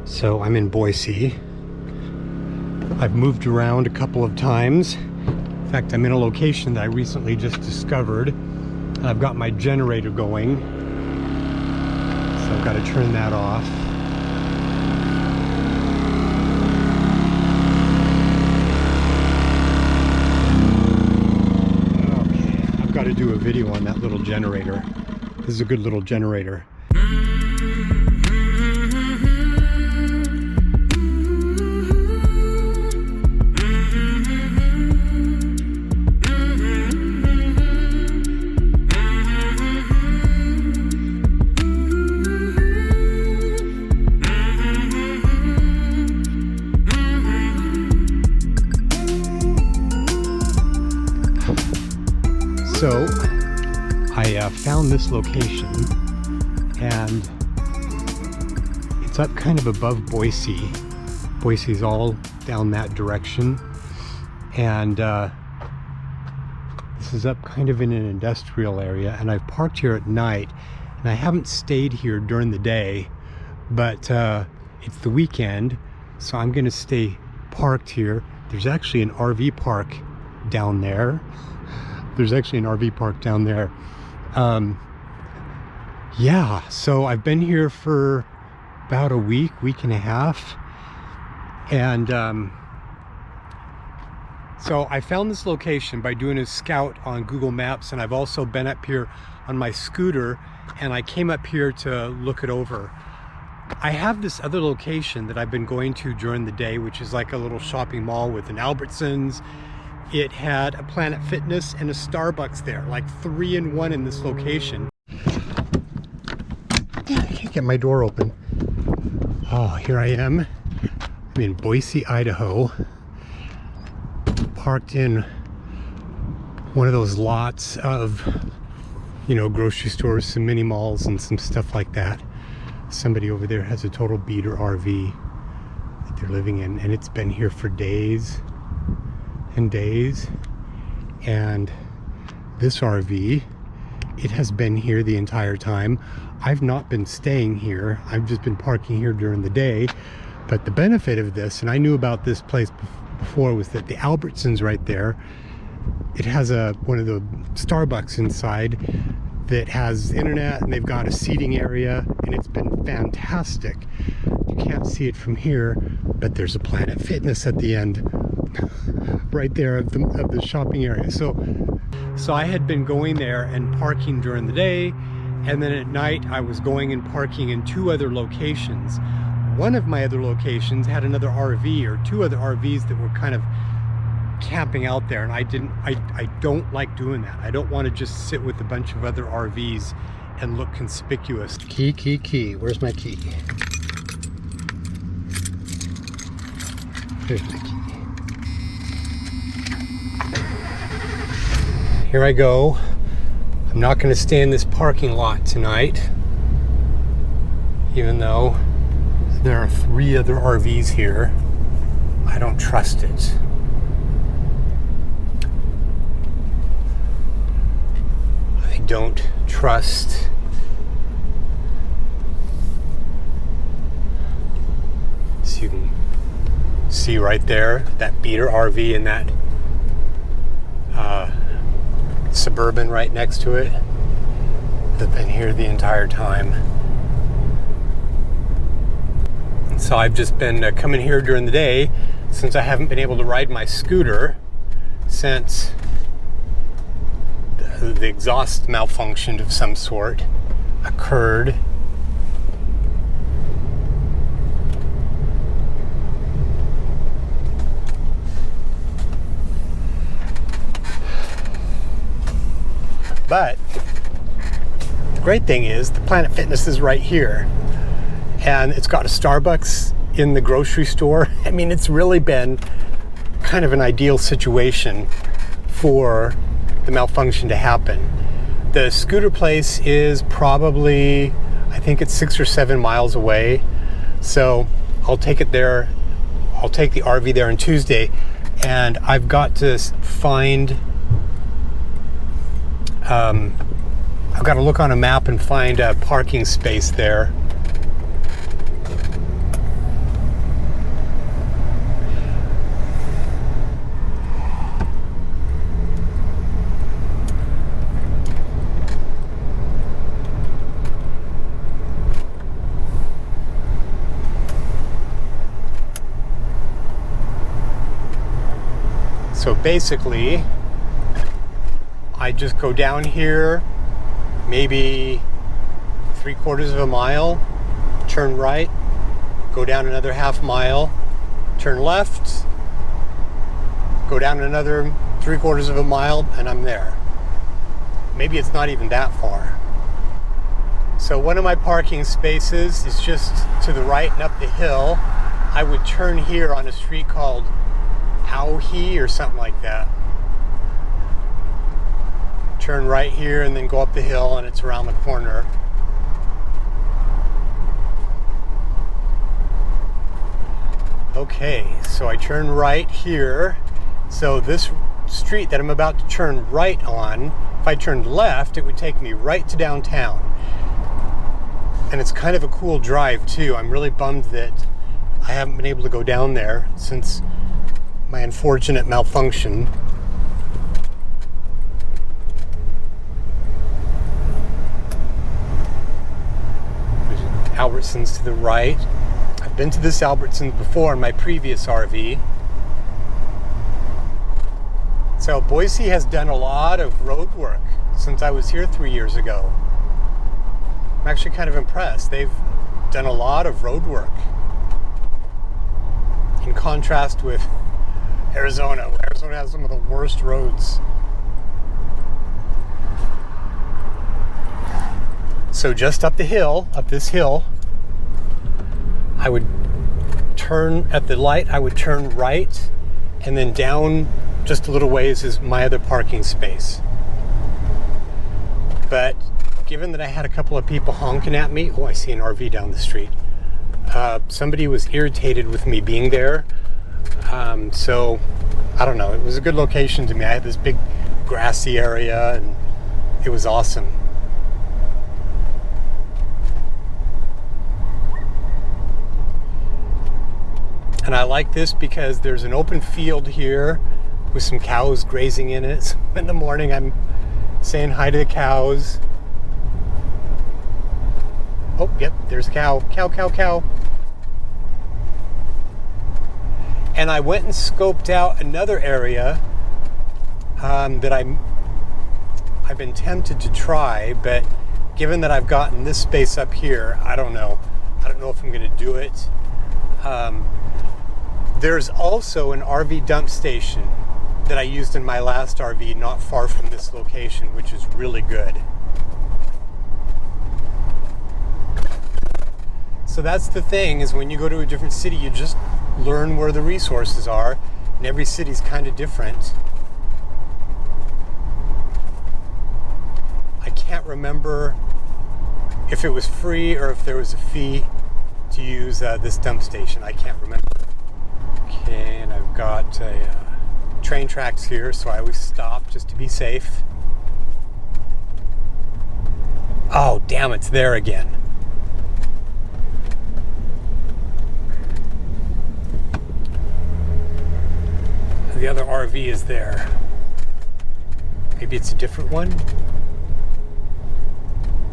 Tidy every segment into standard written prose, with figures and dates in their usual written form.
So I'm in Boise. I've moved around a couple of times. In fact, I'm in a location that I recently just discovered. I've got my generator going, so I've got to turn that off. Okay, I've got to do a video on that little generator. This is a good little generator. So I found this location, and it's up kind of above Boise. Boise's all down that direction, and this is up kind of in an industrial area, and I've parked here at night, and I haven't stayed here during the day, but it's the weekend, so I'm gonna stay parked here. There's actually an RV park down there. Yeah, so I've been here for about a week and a half, and so I found this location by doing a scout on Google Maps, and I've also been up here on my scooter, and I came up here to look it over. I have this other location that I've been going to during the day, which is like a little shopping mall with an Albertsons. It had a Planet Fitness and a Starbucks there, like 3 in 1 in this location. I can't get my door open. Oh, here I am. I'm in Boise, Idaho. Parked in one of those lots of, you know, grocery stores, some mini malls and some stuff like that. Somebody over there has a total beater RV that they're living in, and it's been here for days and days. And this RV, it has been here the entire time. I've not been staying here. I've just been parking here during the day. But the benefit of this, and I knew about this place before, was that the Albertsons right there, it has one of the Starbucks inside that has internet, and they've got a seating area, and it's been fantastic. You can't see it from here, but there's a Planet Fitness at the end right there of the shopping area. So I had been going there and parking during the day, and then at night I was going and parking in 2 other locations. One of my other locations had another RV, or 2 other RVs that were kind of camping out there, and I don't like doing that. I don't want to just sit with a bunch of other RVs and look conspicuous. Key. Where's my key? Here's my key. Here I go. I'm not going to stay in this parking lot tonight, even though there are 3 other RVs here. I don't trust it. I don't trust so you can see right there that beater RV and that Suburban right next to it. They've been here the entire time. And so I've just been coming here during the day, since I haven't been able to ride my scooter since the exhaust malfunctioned of some sort occurred. But the great thing is the Planet Fitness is right here, and it's got a Starbucks in the grocery store. I mean, it's really been kind of an ideal situation for the malfunction to happen. The scooter place is probably, I think it's 6 or 7 miles away, so I'll take it there. I'll take the RV there on Tuesday, and I've got to find I've got to look on a map and find a parking space there. So basically, I just go down here, maybe 3/4 of a mile, turn right, go down another half mile, turn left, go down another 3/4 of a mile, and I'm there. Maybe it's not even that far. So one of my parking spaces is just to the right and up the hill. I would turn here on a street called Auhi or something like that. Turn right here and then go up the hill, and it's around the corner. Okay, so I turn right here. So this street that I'm about to turn right on, if I turned left, it would take me right to downtown. And it's kind of a cool drive too. I'm really bummed that I haven't been able to go down there since my unfortunate malfunction. There's Albertsons to the right. I've been to this Albertsons before in my previous RV. So Boise has done a lot of road work since I was here 3 years ago. I'm actually kind of impressed. They've done a lot of road work. In contrast with Arizona. Arizona has some of the worst roads. So just up the hill, up this hill, I would turn at the light, I would turn right, and then down just a little ways is my other parking space. But given that I had a couple of people honking at me, oh, I see an RV down the street. Somebody was irritated with me being there. So, I don't know, it was a good location to me. I had this big grassy area and it was awesome. And I like this because there's an open field here with some cows grazing in it. So in the morning I'm saying hi to the cows. Oh, yep, there's a cow. Cow, cow, cow. And I went and scoped out another area that I've been tempted to try, but given that I've gotten this space up here, I don't know. I don't know if I'm going to do it. There's also an RV dump station that I used in my last RV not far from this location, which is really good. So that's the thing, is when you go to a different city, you just learn where the resources are, and every city's kind of different. I can't remember if it was free or if there was a fee to use this dump station. I can't remember. Okay, and I've got train tracks here, so I always stop just to be safe. Oh, damn, it's there again. The other RV is there. Maybe it's a different one.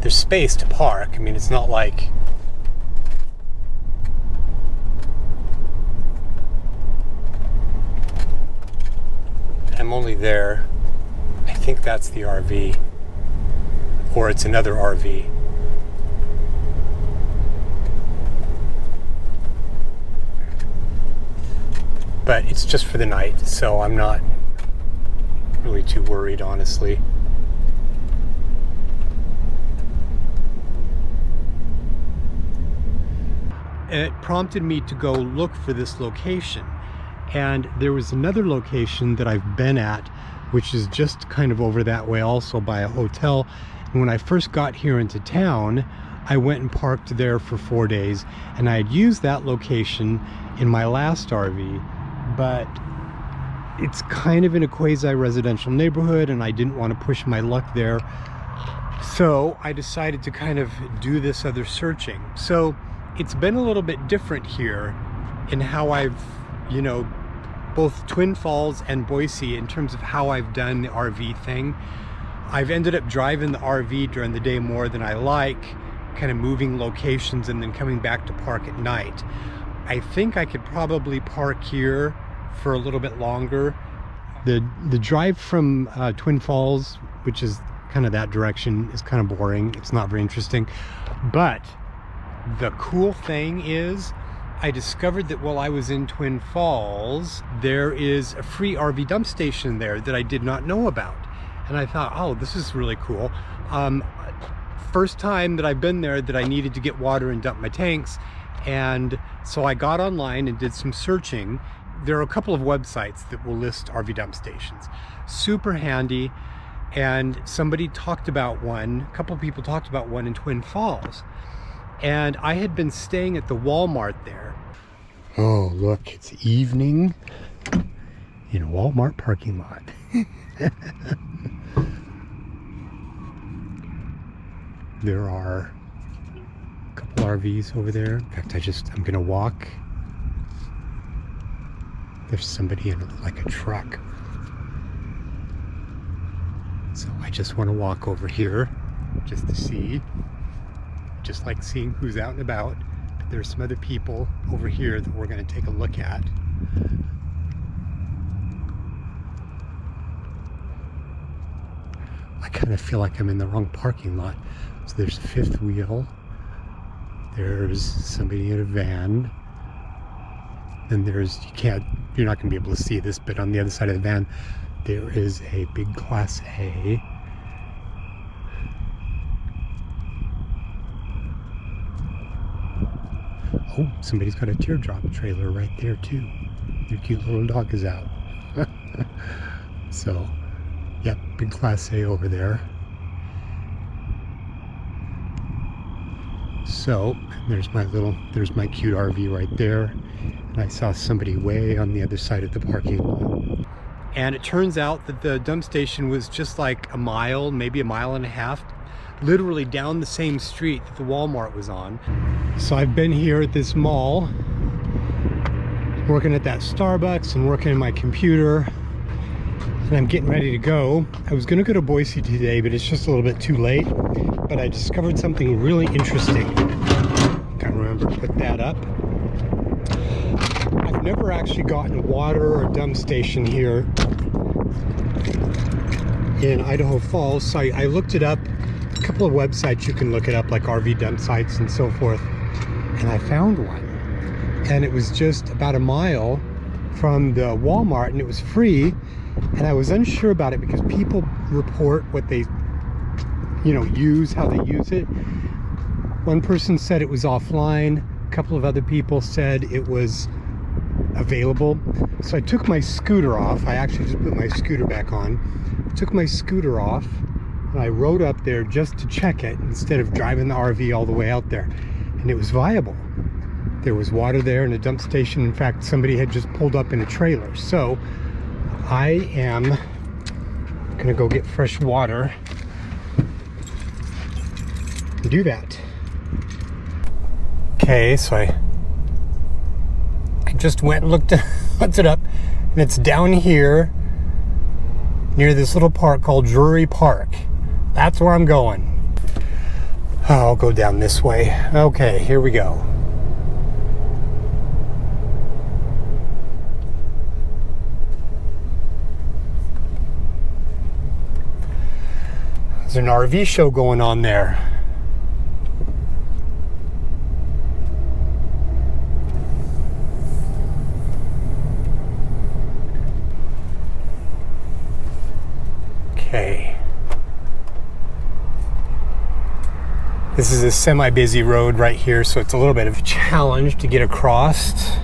There's space to park. I mean, it's not like... I'm only there. I think that's the RV. Or it's another RV. But it's just for the night, so I'm not really too worried, honestly. It prompted me to go look for this location. And there was another location that I've been at, which is just kind of over that way also by a hotel. And when I first got here into town, I went and parked there for 4 days, and I had used that location in my last RV, but it's kind of in a quasi-residential neighborhood and I didn't want to push my luck there. So I decided to kind of do this other searching. So it's been a little bit different here in how I've, you know, both Twin Falls and Boise, in terms of how I've done the RV thing. I've ended up driving the RV during the day more than I like, kind of moving locations and then coming back to park at night. I think I could probably park here for a little bit longer. The drive from Twin Falls, which is kind of that direction, is kind of boring. It's not very interesting. But the cool thing is, I discovered that while I was in Twin Falls, there is a free RV dump station there that I did not know about. And I thought, oh, this is really cool. First time that I've been there that I needed to get water and dump my tanks. And so I got online and did some searching. There are a couple of websites that will list RV dump stations. Super handy. And somebody talked about one, a couple of people talked about one in Twin Falls. And I had been staying at the Walmart there. Oh, look, it's evening in a Walmart parking lot. There are a couple RVs over there. In fact, I'm gonna walk. There's somebody in like a truck. So I just want to walk over here just to see. Just like seeing who's out and about. But there's some other people over here that we're going to take a look at. I kind of feel like I'm in the wrong parking lot. So there's a fifth wheel. There's somebody in a van. Then you're not going to be able to see this, but on the other side of the van, there is a big Class A. Oh, somebody's got a teardrop trailer right there too. Their cute little dog is out. So, yep, big Class A over there. So, there's my cute RV right there. And I saw somebody way on the other side of the parking lot. And it turns out that the dump station was just like a mile, maybe a mile and a half, literally down the same street that the Walmart was on. So I've been here at this mall, working at that Starbucks and working in my computer, and I'm getting ready to go. I was gonna go to Boise today, but it's just a little bit too late. But I discovered something really interesting. Can't remember to put that up. I've never actually gotten water or dump station here in Idaho Falls, so I looked it up. A couple of websites you can look it up, like RV dump sites and so forth, and I found one. And it was just about a mile from the Walmart, and it was free. And I was unsure about it because people report what they use, how they use it. One person said it was offline. A couple of other people said it was available. So I took my scooter off. I actually just put my scooter back on. I took my scooter off and I rode up there just to check it instead of driving the RV all the way out there. And it was viable. There was water there and a dump station. In fact, somebody had just pulled up in a trailer. So I am gonna go get fresh water and do that. Okay, so I just went and looked it up, and it's down here near this little park called Drury Park. That's where I'm going. I'll go down this way. Okay, here we go. There's an RV show going on there. Okay. This is a semi-busy road right here, so it's a little bit of a challenge to get across.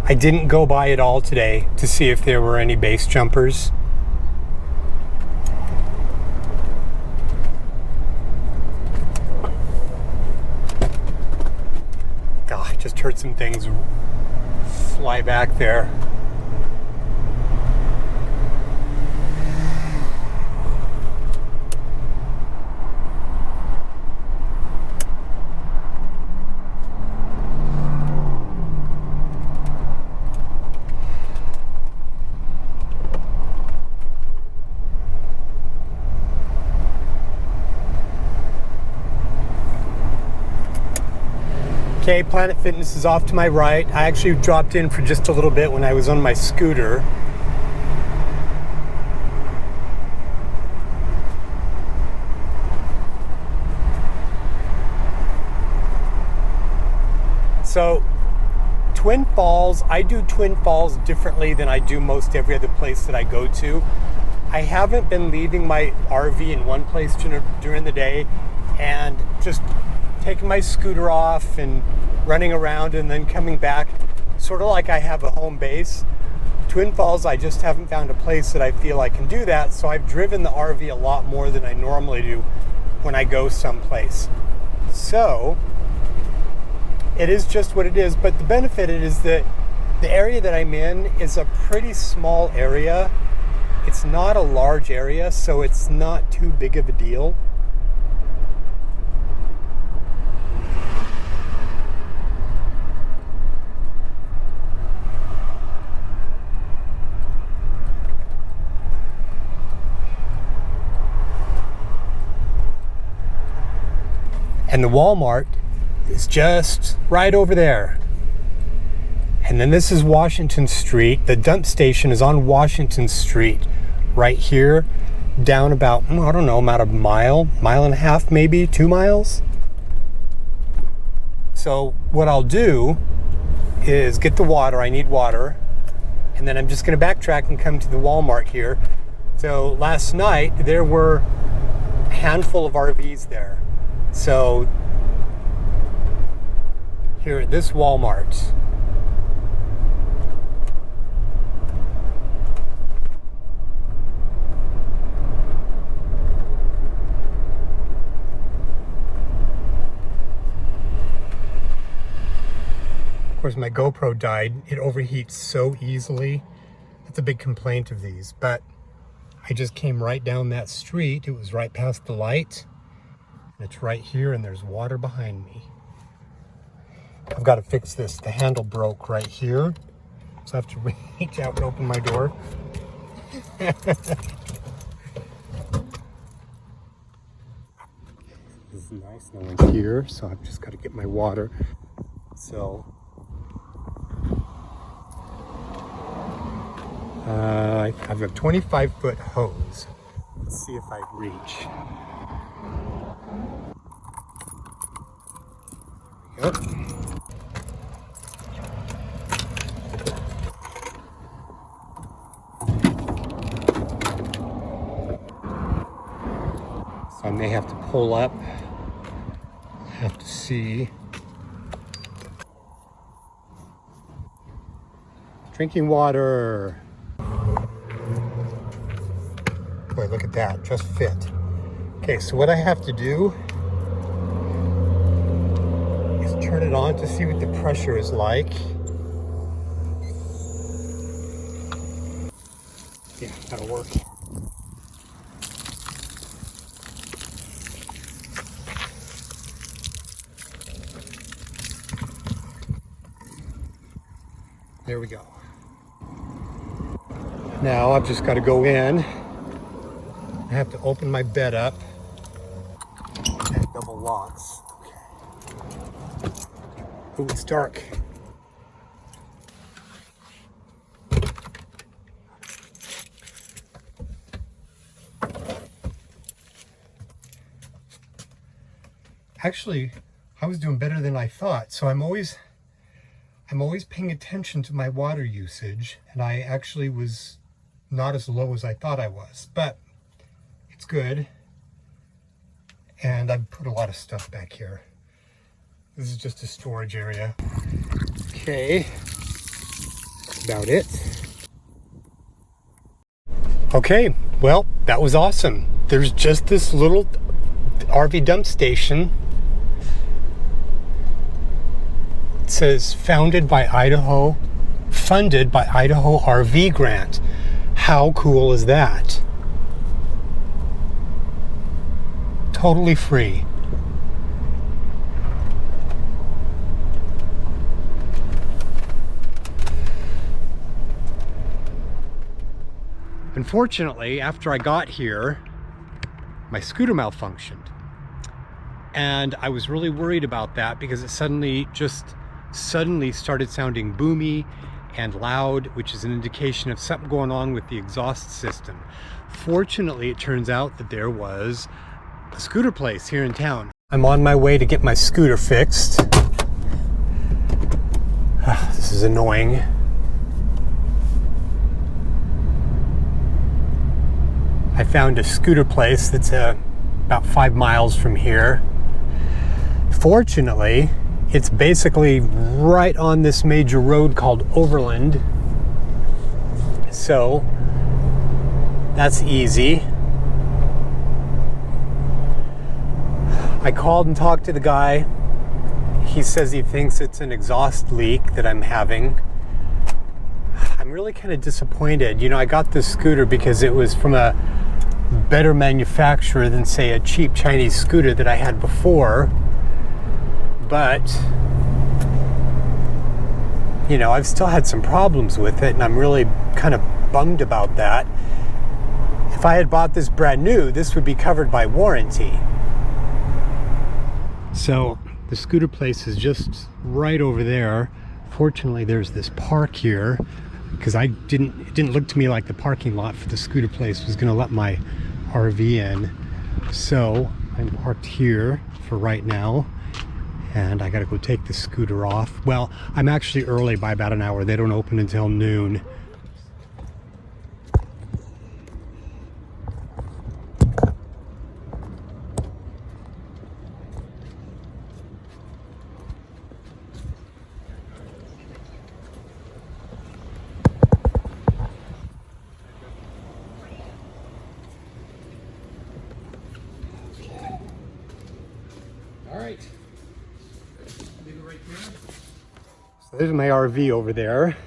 I didn't go by it all today to see if there were any base jumpers. God, I just heard some things fly back there. Okay, Planet Fitness is off to my right. I actually dropped in for just a little bit when I was on my scooter. So, Twin Falls, I do Twin Falls differently than I do most every other place that I go to. I haven't been leaving my RV in one place during the day and just taking my scooter off and running around and then coming back, sort of like I have a home base. Twin Falls, I just haven't found a place that I feel I can do that, so I've driven the RV a lot more than I normally do when I go someplace. So, it is just what it is, but the benefit is that the area that I'm in is a pretty small area. It's not a large area, so it's not too big of a deal. And the Walmart is just right over there. And then this is Washington Street. The dump station is on Washington Street right here, down about, I don't know, about a mile and a half, maybe 2 miles. So what I'll do is get the water. I need water. And then I'm just going to backtrack and come to the Walmart here. So last night there were a handful of RVs there. So here at this Walmart, of course my GoPro died. It overheats so easily. That's a big complaint of these, but I just came right down that street. It was right past the light. It's right here and there's water behind me. I've got to fix this. The handle broke right here. So I have to reach out and open my door. This is nice. No one's here. So I've just got to get my water. So I have a 25-foot hose. Let's see if I reach. Yep. So I may have to pull up. I have to see. Drinking water. Boy, look at that, just fit. Okay, so what I have to do is turn it on to see what the pressure is like. Yeah, that'll work. There we go. Now I've just got to go in. I have to open my bed up. That double locks. Okay. Oh, it's dark. Actually, I was doing better than I thought. So I'm always paying attention to my water usage, and I actually was not as low as I thought I was, but it's good. And I put a lot of stuff back here. This is just a storage area. Okay, that's about it. Okay, well, that was awesome. There's just this little RV dump station. It says funded by Idaho RV grant. How cool is that? Totally free. Unfortunately, after I got here, my scooter malfunctioned. And I was really worried about that because it suddenly started sounding boomy and loud, which is an indication of something going on with the exhaust system. Fortunately, it turns out that there was a scooter place here in town. I'm on my way to get my scooter fixed. This is annoying. I found a scooter place that's about 5 miles from here. Fortunately, it's basically right on this major road called Overland. So that's easy. I called and talked to the guy. He says he thinks it's an exhaust leak that I'm having. I'm really kind of disappointed. You know, I got this scooter because it was from a better manufacturer than, say, a cheap Chinese scooter that I had before. But, you know, I've still had some problems with it, and I'm really kind of bummed about that. If I had bought this brand new, this would be covered by warranty. So the scooter place is just right over there. Fortunately, there's this park here because it didn't look to me like the parking lot for the scooter place was going to let my RV in. So I'm parked here for right now, and I got to go take the scooter off. Well, I'm actually early by about an hour. They don't open until noon. All right. Leave it right there. So there's my RV over there,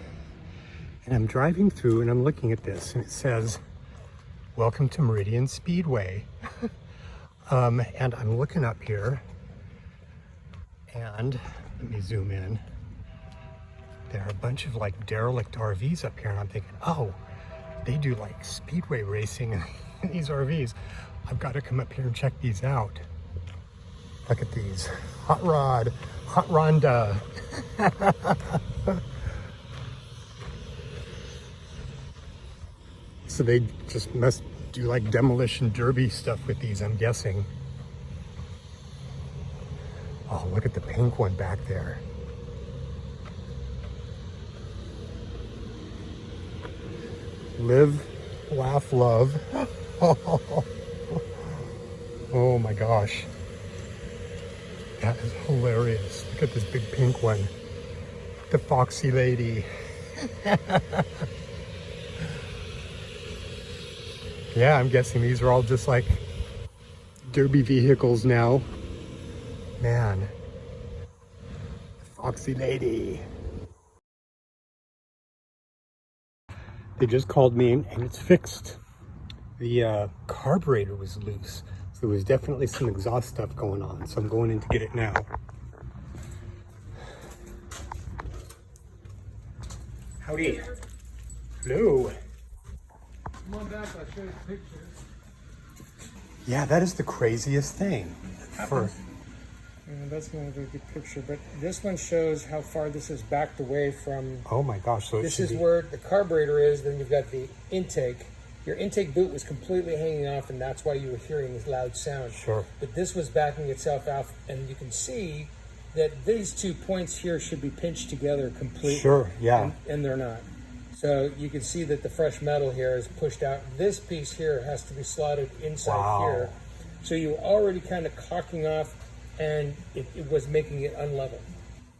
and I'm driving through and I'm looking at this, and it says, "Welcome to Meridian Speedway." And I'm looking up here, and let me zoom in. There are a bunch of like derelict RVs up here, and I'm thinking, oh, they do like speedway racing in these RVs. I've got to come up here and check these out. Look at these. Hot Rod, Hot Ronda. So they just must do like demolition derby stuff with these, I'm guessing. Oh, look at the pink one back there. Live, laugh, love. Oh my gosh. That is hilarious. Look at this big pink one. The Foxy Lady. Yeah, I'm guessing these are all just like derby vehicles now. Man. Foxy Lady. They just called me and it's fixed. The carburetor was loose. So there was definitely some exhaust stuff going on. So I'm going in to get it now. Howdy. Hello. Come on back, I'll show you the picture. Yeah, that is the craziest thing. And that's not a very good picture, but this one shows how far this is backed away from. Oh my gosh. So this is where the carburetor is, then you've got the intake. Your intake boot was completely hanging off, and that's why you were hearing this loud sound. Sure. But this was backing itself out, and you can see that these 2 points here should be pinched together completely. Sure, yeah. And they're not. So you can see that the fresh metal here is pushed out. This piece here has to be slotted inside here. So you were already kind of cocking off, and it was making it unlevel.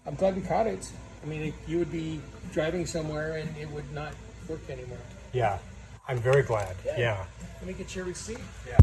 I'm glad we caught it. I mean, you would be driving somewhere and it would not work anymore. Yeah, I'm very glad. Yeah. Let me get your receipt. Yeah.